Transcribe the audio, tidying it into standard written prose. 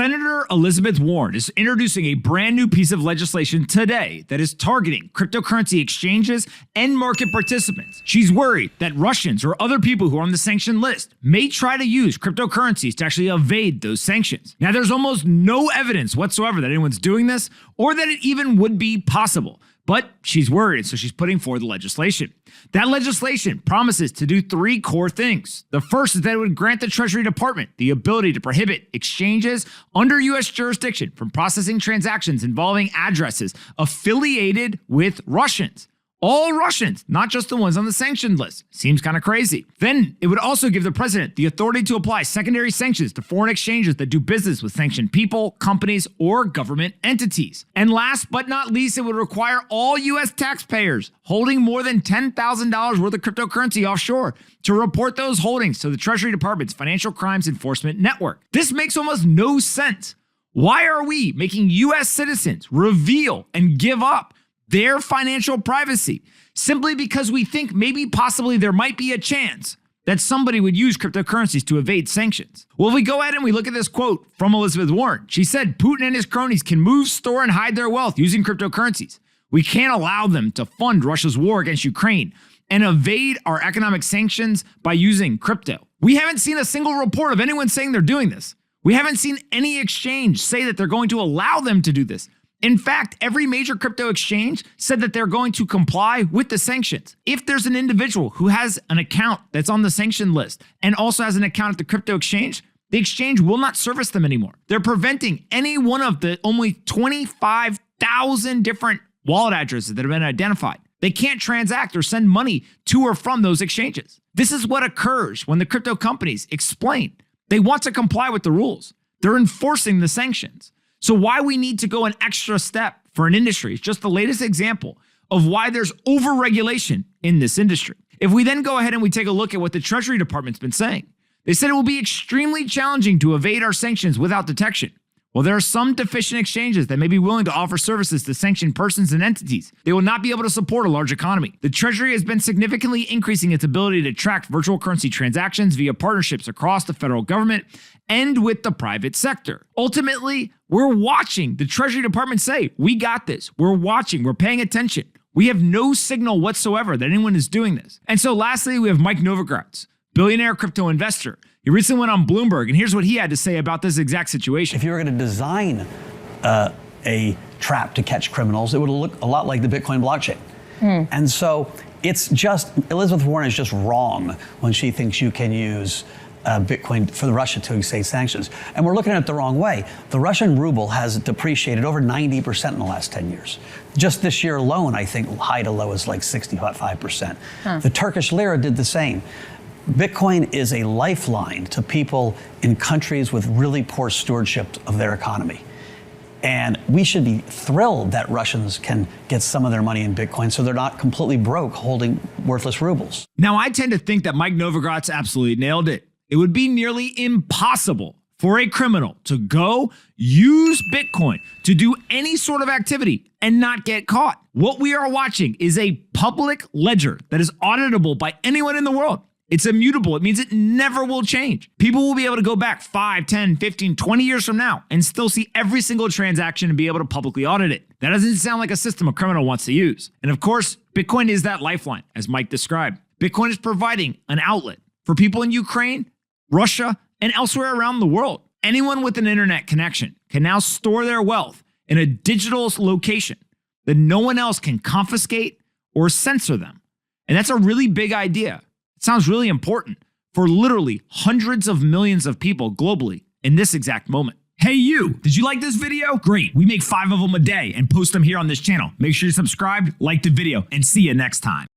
Senator Elizabeth Warren is introducing a brand new piece of legislation today that is targeting cryptocurrency exchanges and market participants. She's worried that Russians or other people who are on the sanctioned list may try to use cryptocurrencies to actually evade those sanctions. Now, there's almost no evidence whatsoever that anyone's doing this or that it even would be possible. But she's worried, so she's putting forward the legislation. That legislation promises to do three core things. The first is that it would grant the Treasury Department the ability to prohibit exchanges under U.S. jurisdiction from processing transactions involving addresses affiliated with Russians. All Russians, not just the ones on the sanctioned list. Seems kind of crazy. Then it would also give the president the authority to apply secondary sanctions to foreign exchanges that do business with sanctioned people, companies, or government entities. And last but not least, it would require all U.S. taxpayers holding more than $10,000 worth of cryptocurrency offshore to report those holdings to the Treasury Department's Financial Crimes Enforcement Network. This makes almost no sense. Why are we making U.S. citizens reveal and give up their financial privacy simply because we think maybe possibly there might be a chance that somebody would use cryptocurrencies to evade sanctions? Well, if we go ahead and we look at this quote from Elizabeth Warren, she said Putin and his cronies can move, store, and hide their wealth using cryptocurrencies. We can't allow them to fund Russia's war against Ukraine and evade our economic sanctions by using crypto. We haven't seen a single report of anyone saying they're doing this. We haven't seen any exchange say that they're going to allow them to do this. In fact, every major crypto exchange said that they're going to comply with the sanctions. If there's an individual who has an account that's on the sanctioned list and also has an account at the crypto exchange, the exchange will not service them anymore. They're preventing any one of the only 25,000 different wallet addresses that have been identified. They can't transact or send money to or from those exchanges. This is what occurs when the crypto companies explain they want to comply with the rules. They're enforcing the sanctions. So why we need to go an extra step for an industry is just the latest example of why there's overregulation in this industry. If we then go ahead and we take a look at what the Treasury Department's been saying, they said it will be extremely challenging to evade our sanctions without detection. Well, there are some deficient exchanges that may be willing to offer services to sanctioned persons and entities. They will not be able to support a large economy. The Treasury has been significantly increasing its ability to track virtual currency transactions via partnerships across the federal government and with the private sector. Ultimately, we're watching the Treasury Department say, we got this. We're watching. We're paying attention. We have no signal whatsoever that anyone is doing this. And so lastly, we have Mike Novogratz, billionaire crypto investor. He recently went on Bloomberg, and here's what he had to say about this exact situation. If you were going to design a trap to catch criminals, it would look a lot like the Bitcoin blockchain. And so it's just, Elizabeth Warren is just wrong when she thinks you can use Bitcoin for Russia to evade sanctions. And we're looking at it the wrong way. The Russian ruble has depreciated over 90% in the last 10 years. Just this year alone, I think high to low is like 65%. The Turkish lira did the same. Bitcoin is a lifeline to people in countries with really poor stewardship of their economy. And we should be thrilled that Russians can get some of their money in Bitcoin so they're not completely broke holding worthless rubles. Now, I tend to think that Mike Novogratz absolutely nailed it. It would be nearly impossible for a criminal to go use Bitcoin to do any sort of activity and not get caught. What we are watching is a public ledger that is auditable by anyone in the world. It's immutable. It means it never will change. People will be able to go back 5, 10, 15, 20 years from now and still see every single transaction and be able to publicly audit it. That doesn't sound like a system a criminal wants to use. And of course, Bitcoin is that lifeline, as Mike described. Bitcoin is providing an outlet for people in Ukraine, Russia, and elsewhere around the world. Anyone with an internet connection can now store their wealth in a digital location that no one else can confiscate or censor them. And that's a really big idea. It sounds really important for literally hundreds of millions of people globally in this exact moment. Hey you, did you like this video? Great, we make 5 of them a day and post them here on this channel. Make sure you subscribe, like the video, and see you next time.